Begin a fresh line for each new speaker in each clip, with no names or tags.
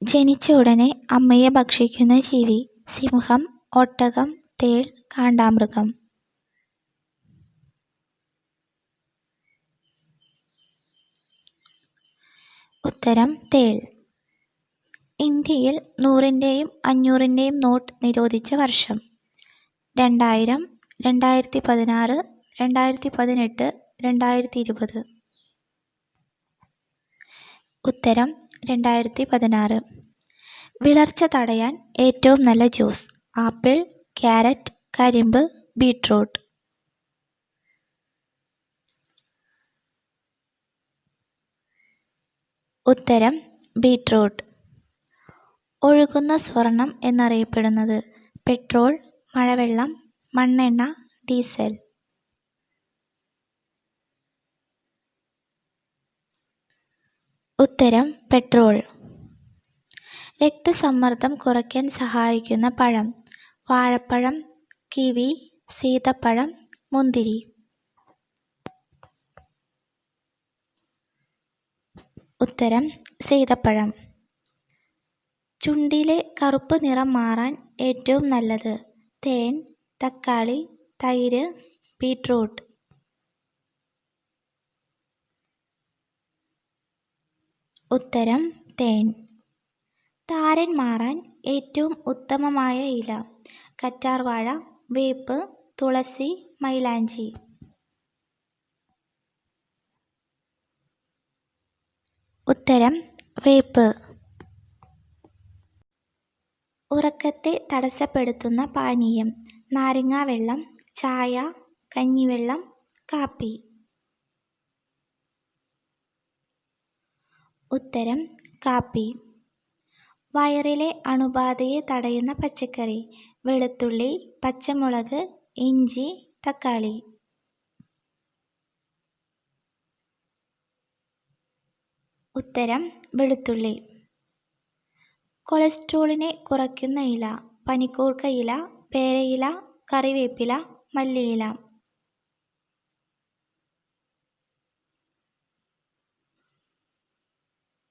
ജനിച്ച ഉടനെ അമ്മയെ ഭക്ഷിക്കുന്ന ജീവി: സിംഹം, ഒട്ടകം, തേൾ, കാണ്ടാമൃഗം. ഉത്തരം തേൾ. ഇന്ത്യയിൽ 100-ന്റെയും 500-ന്റെയും നോട്ട് നിരോധിച്ച വർഷം: 2000, 2016, 2018, 2020. ഉത്തരം 2016. വിളർച്ച തടയാൻ ഏറ്റവും നല്ല ജ്യൂസ്: ആപ്പിൾ, ക്യാരറ്റ്, കരിമ്പ്, ബീറ്റ്റൂട്ട്. ഉത്തരം ബീറ്റ്റൂട്ട്. ഒഴുകുന്ന സ്വർണം എന്നറിയപ്പെടുന്നത്: പെട്രോൾ, മഴവെള്ളം, മണ്ണെണ്ണ, ഡീസൽ. ഉത്തരം പെട്രോൾ. രക്തസമ്മർദ്ദം കുറയ്ക്കാൻ സഹായിക്കുന്ന പഴം: വാഴപ്പഴം, കിവി, സീതപ്പഴം, മുന്തിരി. ഉത്തരം സീതപ്പഴം. ചുണ്ടിലെ കറുപ്പ് നിറം മാറാൻ ഏറ്റവും നല്ലത്: തേൻ, തക്കാളി, തൈര്, ബീറ്റ്റൂട്ട്. ഉത്തരം തേൻ. താരൻ മാറാൻ ഏറ്റവും ഉത്തമമായ ഇല: കറ്റാർവാഴ, വേപ്പ്, തുളസി, മൈലാഞ്ചി. ഉത്തരം വേപ്പ്. ഉറക്കത്തെ തടസ്സപ്പെടുത്തുന്ന പാനീയം: നാരങ്ങാവെള്ളം, ചായ, കഞ്ഞിവെള്ളം, കാപ്പി. ഉത്തരം കാപ്പി. വയറിലെ അണുബാധയെ തടയുന്ന പച്ചക്കറി: വെളുത്തുള്ളി, പച്ചമുളക്, ഇഞ്ചി, തക്കാളി. ഉത്തരം വെളുത്തുള്ളി. കൊളസ്ട്രോളിനെ കുറയ്ക്കുന്ന ഇല: പനിക്കൂർക്ക ഇല, പേരയില, കറിവേപ്പില, മല്ലിയില.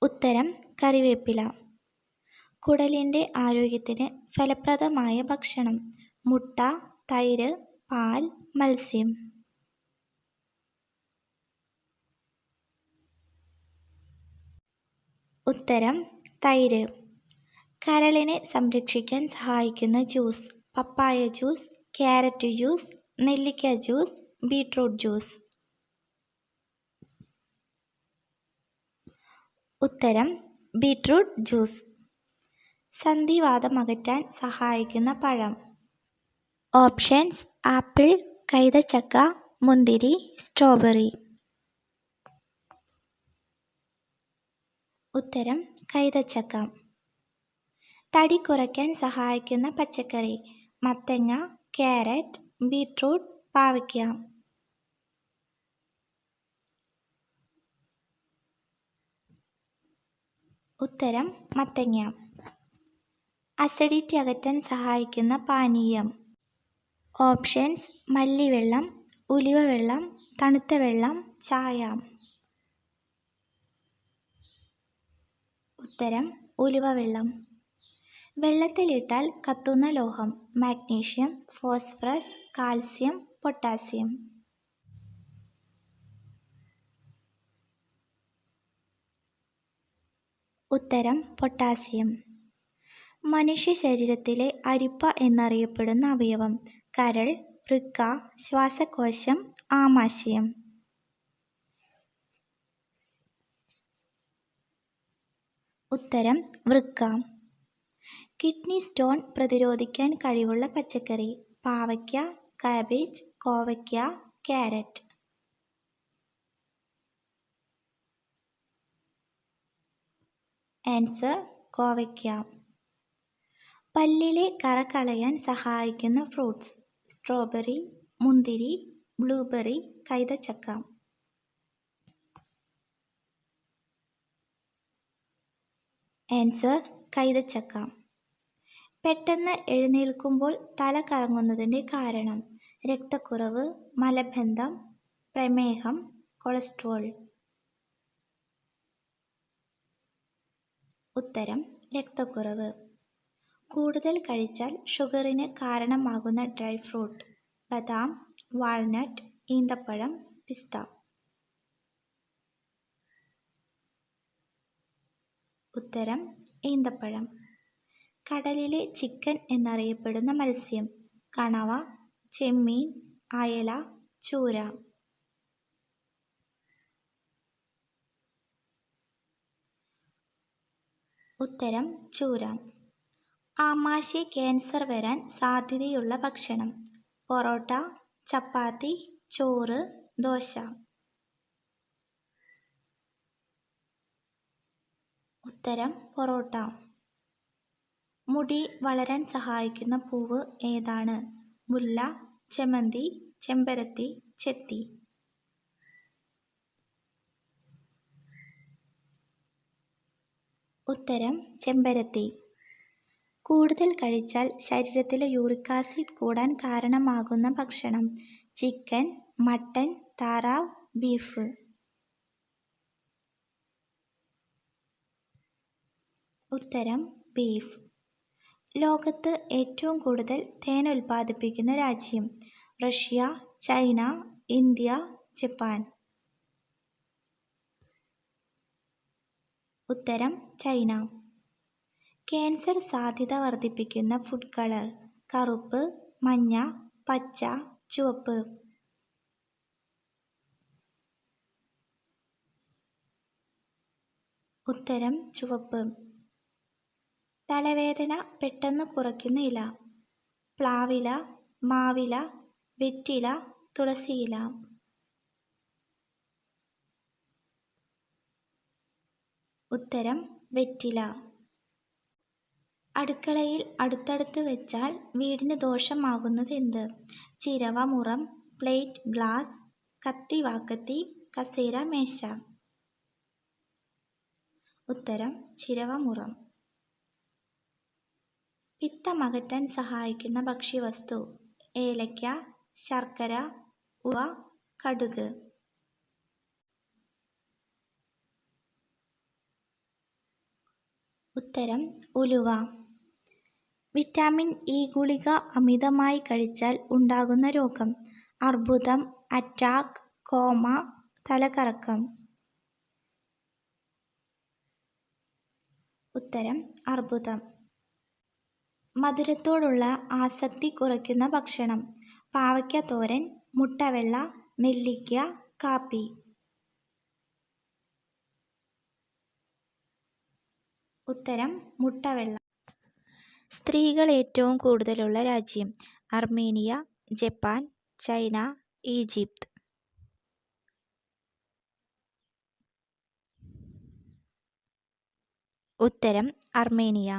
ഉത്തരം കറിവേപ്പില. കുടലിൻ്റെ ആരോഗ്യത്തിന് ഫലപ്രദമായ ഭക്ഷണം: മുട്ട, തൈര്, പാൽ, മത്സ്യം. ഉത്തരം തൈര്. കരളിനെ സംരക്ഷിക്കാൻ സഹായിക്കുന്ന ജ്യൂസ്: പപ്പായ ജ്യൂസ്, ക്യാരറ്റ് ജ്യൂസ്, നെല്ലിക്ക ജ്യൂസ്, ബീറ്റ്റൂട്ട് ജ്യൂസ്. ഉത്തരം ബീറ്റ്റൂട്ട് ജ്യൂസ്. സന്ധിവാതം അകറ്റാൻ സഹായിക്കുന്ന പഴം: ഓപ്ഷൻസ്: ആപ്പിൾ, കൈതച്ചക്ക, മുന്തിരി, സ്ട്രോബെറി. ഉത്തരം കൈതച്ചക്ക. തടി കുറയ്ക്കാൻ സഹായിക്കുന്ന പച്ചക്കറി: മത്തങ്ങ, ക്യാരറ്റ്, ബീറ്റ്റൂട്ട്, പാവയ്ക്ക. ഉത്തരം മത്തങ്ങ. അസിഡിറ്റി അകറ്റാൻ സഹായിക്കുന്ന പാനീയം: ഓപ്ഷൻസ്: മല്ലിവെള്ളം, ഉലുവവെള്ളം, തണുത്ത വെള്ളം, ചായ. ഉത്തരം ഉലുവവെള്ളം. വെള്ളത്തിലിട്ടാൽ കത്തുന്ന ലോഹം: മാഗ്നീഷ്യം, ഫോസ്ഫറസ്, കാൽസ്യം, പൊട്ടാസ്യം. ഉത്തരം പൊട്ടാസ്യം. മനുഷ്യ ശരീരത്തിലെ അരിപ്പ എന്നറിയപ്പെടുന്ന അവയവം: കരൾ, വൃക്ക, ശ്വാസകോശം, ആമാശയം. ഉത്തരം വൃക്ക. കിഡ്നി സ്റ്റോൺ പ്രതിരോധിക്കാൻ കഴിവുള്ള പച്ചക്കറി: പാവയ്ക്ക, കാബേജ്, കോവയ്ക്ക, ക്യാരറ്റ്. ആൻസർ: കോവയ്ക്ക. പല്ലിലെ കറ കളയാൻ സഹായിക്കുന്ന ഫ്രൂട്ട്സ്: സ്ട്രോബെറി, മുന്തിരി, ബ്ലൂബെറി, കൈതച്ചക്ക. ആൻസർ: കൈതച്ചക്ക. പെട്ടെന്ന് എഴുന്നേൽക്കുമ്പോൾ തല കറങ്ങുന്നതിൻ്റെ കാരണം: രക്തക്കുറവ്, മലബന്ധം, പ്രമേഹം, കൊളസ്ട്രോൾ. ഉത്തരം രക്തക്കുറവ്. കൂടുതൽ കഴിച്ചാൽ ഷുഗറിന് കാരണമാകുന്ന ഡ്രൈ ഫ്രൂട്ട്: ബദാം, വാൾനട്ട്, ഈന്തപ്പഴം, പിസ്ത. ഉത്തരം ഈന്തപ്പഴം. കടലിലെ ചിക്കൻ എന്നറിയപ്പെടുന്ന മത്സ്യം: കണവ, ചെമ്മീൻ, അയല, ചൂര. ഉത്തരം ചൂര. ആമാശയ ക്യാൻസർ വരാൻ സാധ്യതയുള്ള ഭക്ഷണം: പൊറോട്ട, ചപ്പാത്തി, ചോറ്, ദോശ. ഉത്തരം പൊറോട്ട. മുടി വളരാൻ സഹായിക്കുന്ന പൂവ് ഏതാണ്? മുല്ല, ചെമന്തി, ചെമ്പരത്തി, ചെത്തി. ഉത്തരം ചെമ്പരത്തി. കൂടുതൽ കഴിച്ചാൽ ശരീരത്തിലെ യൂറിക് ആസിഡ് കൂടാൻ കാരണമാകുന്ന ഭക്ഷണം: ചിക്കൻ, മട്ടൻ, താറാവ്, ബീഫ്. ഉത്തരം ബീഫ്. ലോകത്ത് ഏറ്റവും കൂടുതൽ തേൻ ഉൽപ്പാദിപ്പിക്കുന്ന രാജ്യം: റഷ്യ, ചൈന, ഇന്ത്യ, ജപ്പാൻ. ഉത്തരം ചൈന. ക്യാൻസർ സാധ്യത വർദ്ധിപ്പിക്കുന്ന ഫുഡ് കളർ: കറുപ്പ്, മഞ്ഞ, പച്ച, ചുവപ്പ്. ഉത്തരം ചുവപ്പ്. തലവേദന പെട്ടെന്ന് കുറയ്ക്കുന്ന ഇല: പ്ലാവില, മാവില, വെറ്റില, തുളസിയില. ഉത്തരം വെറ്റില. അടുക്കളയിൽ അടുത്തടുത്ത് വെച്ചാൽ വീടിന് ദോഷമാകുന്നത് എന്ത്? ചിരവ, മുറം, പ്ലേറ്റ്, ഗ്ലാസ്, കത്തി, വാക്കത്തി, കസേര, മേശ. ഉത്തരം ചിരവ, മുറം. പിത്തമകറ്റാൻ സഹായിക്കുന്ന ഭക്ഷ്യവസ്തു: ഏലക്ക, ശർക്കര, ഉവ, കടുക്. ഉത്തരം ഉലുവ. വിറ്റാമിൻ ഇ ഗുളിക അമിതമായി കഴിച്ചാൽ ഉണ്ടാകുന്ന രോഗം: അർബുദം, അറ്റാക്ക്, കോമ, തലകറക്കം. ഉത്തരം അർബുദം. മധുരത്തോടുള്ള ആസക്തി കുറയ്ക്കുന്ന ഭക്ഷണം: പാവയ്ക്കത്തോരൻ, മുട്ടവെള്ള, നെല്ലിക്ക, കാപ്പി. ഉത്തരം മുട്ടവെള്ള. സ്ത്രീകൾ ഏറ്റവും കൂടുതലുള്ള രാജ്യം: അർമേനിയ, ജപ്പാൻ, ചൈന, ഈജിപ്ത്. ഉത്തരം അർമേനിയ.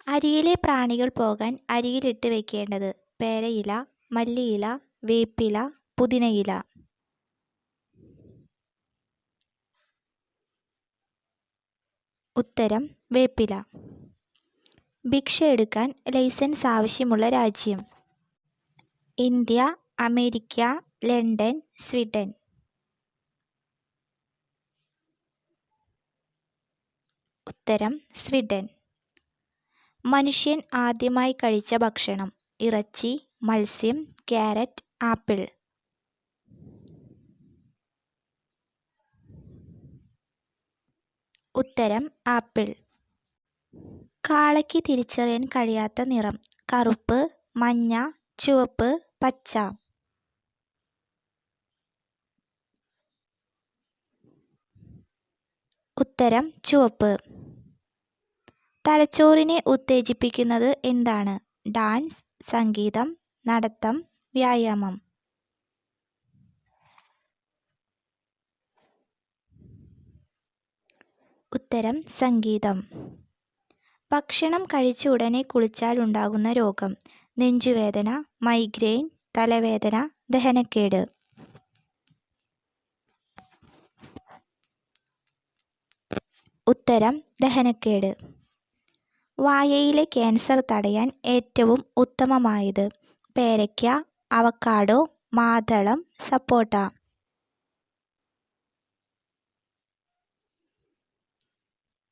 അരിയിലെ പ്രാണികൾ പോകാൻ അരിയിലിട്ട് വെക്കേണ്ടത്: പേരയില, മല്ലിയില, വേപ്പില, പുതിനയില. ഉത്തരം വേപ്പില. ഭിക്ഷ എടുക്കാൻ ലൈസൻസ് ആവശ്യമുള്ള രാജ്യം: ഇന്ത്യ, അമേരിക്ക, ലണ്ടൻ, സ്വീഡൻ. ഉത്തരം സ്വീഡൻ. മനുഷ്യൻ ആദ്യമായി കഴിച്ച ഭക്ഷണം: ഇറച്ചി, മത്സ്യം, ക്യാരറ്റ്, ആപ്പിൾ. ഉത്തരം ആപ്പിൾ. കാളയ്ക്ക് തിരിച്ചറിയാൻ കഴിയാത്ത നിറം: കറുപ്പ്, മഞ്ഞ, ചുവപ്പ്, പച്ച. ഉത്തരം ചുവപ്പ്. തലച്ചോറിനെ ഉത്തേജിപ്പിക്കുന്നത് എന്താണ്? ഡാൻസ്, സംഗീതം, നടത്തം, വ്യായാമം. ഉത്തരം സംഗീതം. ഭക്ഷണം കഴിച്ച ഉടനെ കുളിച്ചാൽ ഉണ്ടാകുന്ന രോഗം: നെഞ്ചുവേദന, മൈഗ്രെയിൻ, തലവേദന, ദഹനക്കേട്. ഉത്തരം ദഹനക്കേട്. വായയിലെ ക്യാൻസർ തടയാൻ ഏറ്റവും ഉത്തമമായത്: പേരയ്ക്ക, അവക്കാഡോ, മാതളം, സപ്പോട്ട.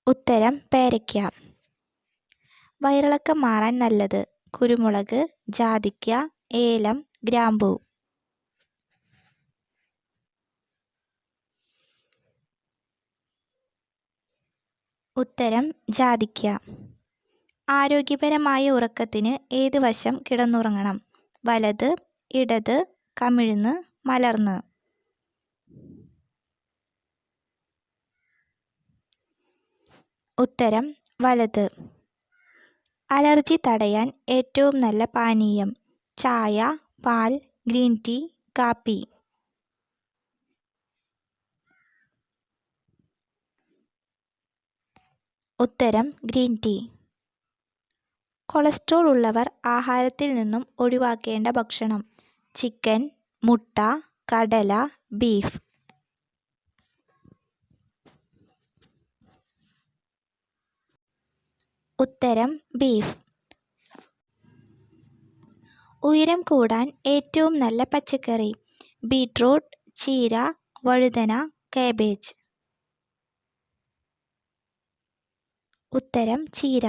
ഉത്തരം പേരയ്ക്ക. വയറിളക്കം മാറാൻ നല്ലത്: കുരുമുളക്, ജാതിക്ക, ഏലം, ഗ്രാമ്പൂ. ഉത്തരം ജാതിക്ക. ആരോഗ്യപരമായ ഉറക്കത്തിന് ഏത് വശം കിടന്നുറങ്ങണം? വലത്, ഇടത്, കമിഴ്ന്ന്, മലർന്ന്. ഉത്തരം വലത്. അലർജി തടയാൻ ഏറ്റവും നല്ല പാനീയം: ചായ, പാൽ, ഗ്രീൻ ടീ, കാപ്പി. ഉത്തരം ഗ്രീൻ ടീ. കൊളസ്ട്രോൾ ഉള്ളവർ ആഹാരത്തിൽ നിന്നും ഒഴിവാക്കേണ്ട ഭക്ഷണം: ചിക്കൻ, മുട്ട, കടല, ബീഫ്. ഉത്തരം ബീഫ്. ഉയരം കൂടാൻ ഏറ്റവും നല്ല പച്ചക്കറി: ബീട്രൂട്ട്, ചീര, വഴുതന, കാബേജ്. ഉത്തരം ചീര.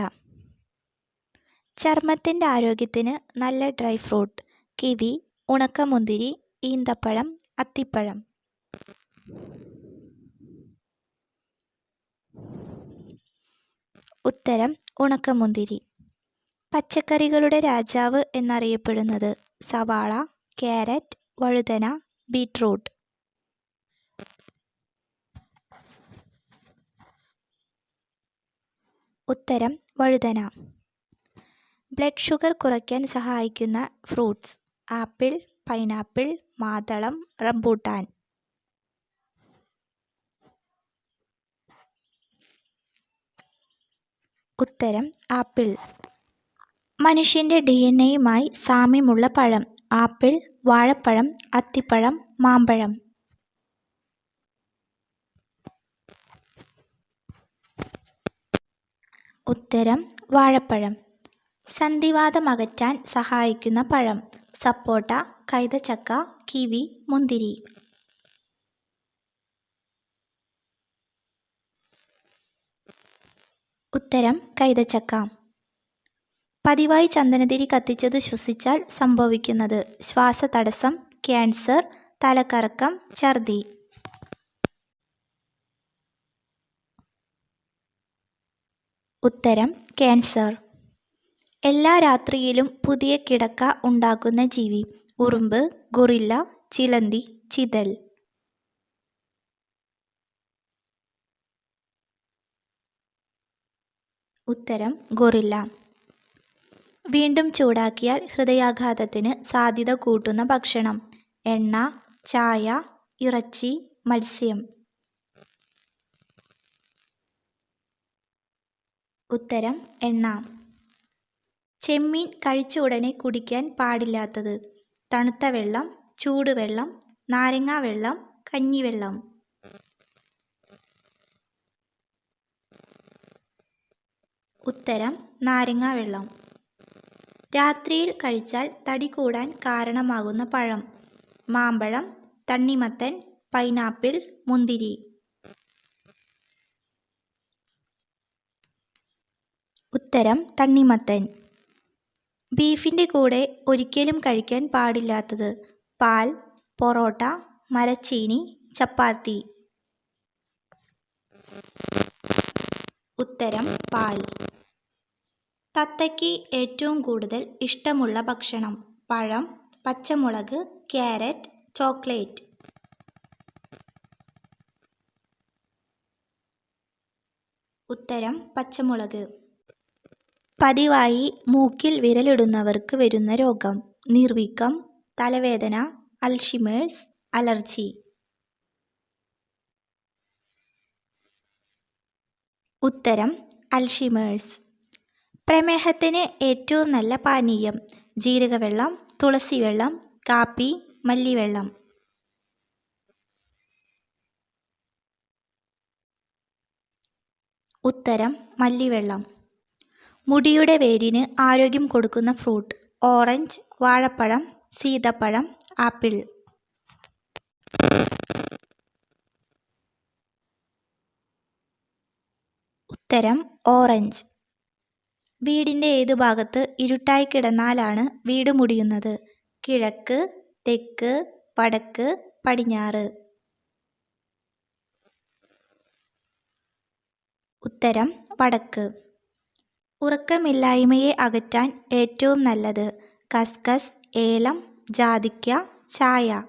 ചർമ്മത്തിൻ്റെ ആരോഗ്യത്തിന് നല്ല ഡ്രൈ ഫ്രൂട്ട്: കിവി, ഉണക്കമുന്തിരി, ഈന്തപ്പഴം, അത്തിപ്പഴം. ഉത്തരം ഉണക്കമുന്തിരി. പച്ചക്കറികളുടെ രാജാവ് എന്നറിയപ്പെടുന്നത്: സവാള, ക്യാരറ്റ്, വഴുതന, ബീട്രൂട്ട്. ഉത്തരം വഴുതന. ബ്ലഡ് ഷുഗർ കുറയ്ക്കാൻ സഹായിക്കുന്ന ഫ്രൂട്ട്സ്: ആപ്പിൾ, പൈനാപ്പിൾ, മാതളം, റംബൂട്ടാൻ. ഉത്തരം ആപ്പിൾ. മനുഷ്യൻ്റെ DNA-യുമായി സാമ്യമുള്ള പഴം: ആപ്പിൾ, വാഴപ്പഴം, അത്തിപ്പഴം, മാമ്പഴം. ഉത്തരം വാഴപ്പഴം. സന്ധിവാതം അകറ്റാൻ സഹായിക്കുന്ന പഴം: സപ്പോട്ട, കൈതച്ചക്ക, കിവി, മുന്തിരി. ഉത്തരം കൈതച്ചക്ക. പതിവായി ചന്ദനത്തിരി കത്തിച്ചത് ശ്വസിച്ചാൽ സംഭവിക്കുന്നത്: ശ്വാസതടസ്സം, ക്യാൻസർ, തലകറക്കം, ഛർദി. ഉത്തരം ക്യാൻസർ. എല്ലാ രാത്രിയിലും പുതിയ കിടക്ക ഉണ്ടാക്കുന്ന ജീവി: ഉറുമ്പ്, ഗൊറില്ല, ചിലന്തി, ചിതൽ. ഉത്തരം ഗൊറില്ല. വീണ്ടും ചൂടാക്കിയാൽ ഹൃദയാഘാതത്തിന് സാധ്യത കൂട്ടുന്ന ഭക്ഷണം: എണ്ണ, ചായ, ഇറച്ചി, മത്സ്യം. ഉത്തരം എണ്ണ. ചെമ്മീൻ കഴിച്ച ഉടനെ കുടിക്കാൻ പാടില്ലാത്തത്: തണുത്ത വെള്ളം, ചൂടുവെള്ളം, നാരങ്ങാവെള്ളം, കഞ്ഞിവെള്ളം. ഉത്തരം നാരങ്ങാവെള്ളം. രാത്രിയിൽ കഴിച്ചാൽ തടി കൂടാൻ കാരണമാകുന്ന പഴം: മാമ്പഴം, തണ്ണിമത്തൻ, പൈനാപ്പിൾ, മുന്തിരി. ഉത്തരം തണ്ണിമത്തൻ. ബീഫിൻ്റെ കൂടെ ഒരിക്കലും കഴിക്കാൻ പാടില്ലാത്തത്: പാൽ, പൊറോട്ട, മരച്ചീനി, ചപ്പാത്തി. ഉത്തരം പാൽ. തത്തയ്ക്ക് ഏറ്റവും കൂടുതൽ ഇഷ്ടമുള്ള ഭക്ഷണം: പഴം, പച്ചമുളക്, ക്യാരറ്റ്, ചോക്ലേറ്റ്. ഉത്തരം പച്ചമുളക്. പതിവായി മൂക്കിൽ വിരലിടുന്നവർക്ക് വരുന്ന രോഗം: നീർവീക്കം, തലവേദന, അൽഷിമേഴ്സ്, അലർജി. ഉത്തരം അൽഷിമേഴ്സ്. പ്രമേഹത്തിന് ഏറ്റവും നല്ല പാനീയം: ജീരകവെള്ളം, തുളസിവെള്ളം, കാപ്പി, മല്ലിവെള്ളം. ഉത്തരം മല്ലിവെള്ളം. മുടിയുടെ വേരിന് ആരോഗ്യം കൊടുക്കുന്ന ഫ്രൂട്ട്: ഓറഞ്ച്, വാഴപ്പഴം, സീതപ്പഴം, ആപ്പിൾ. ഉത്തരം ഓറഞ്ച്. വീടിൻ്റെ ഏതു ഭാഗത്ത് ഇരുട്ടായി കിടന്നാലാണ് വീട് മുടിയുന്നത്? കിഴക്ക്, തെക്ക്, വടക്ക്, പടിഞ്ഞാറ്. ഉത്തരം വടക്ക്. ഉറക്കമില്ലായ്മയെ അകറ്റാൻ ഏറ്റവും നല്ലത്? കസ്കസ്, ഏലം, ജാതിക്ക, ചായ.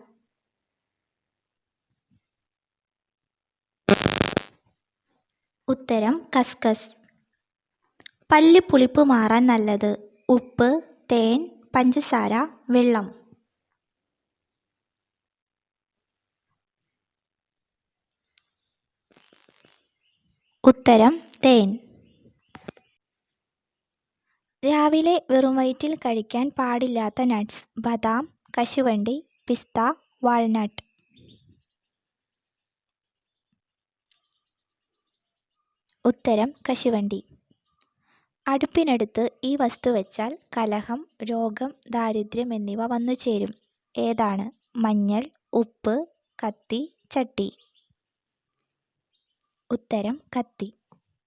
ഉത്തരം കസ്കസ്. പല്ല് പുളിപ്പ് മാറാൻ നല്ലത്? ഉപ്പ്, തേൻ, പഞ്ചസാര, വെള്ളം. ഉത്തരം തേൻ. രാവിലെ വെറും വയറ്റിൽ കഴിക്കാൻ പാടില്ലാത്ത നട്ട്സ്? ബദാം, കശുവണ്ടി, പിസ്ത, വാൾനട്ട്. ഉത്തരം കശുവണ്ടി. അടുപ്പിനടുത്ത് ഈ വസ്തു വെച്ചാൽ കലഹം, രോഗം, ദാരിദ്ര്യം എന്നിവ വന്നുചേരും. ഏതാണ്? മഞ്ഞൾ, ഉപ്പ്, കത്തി, ചട്ടി. ഉത്തരം കത്തി.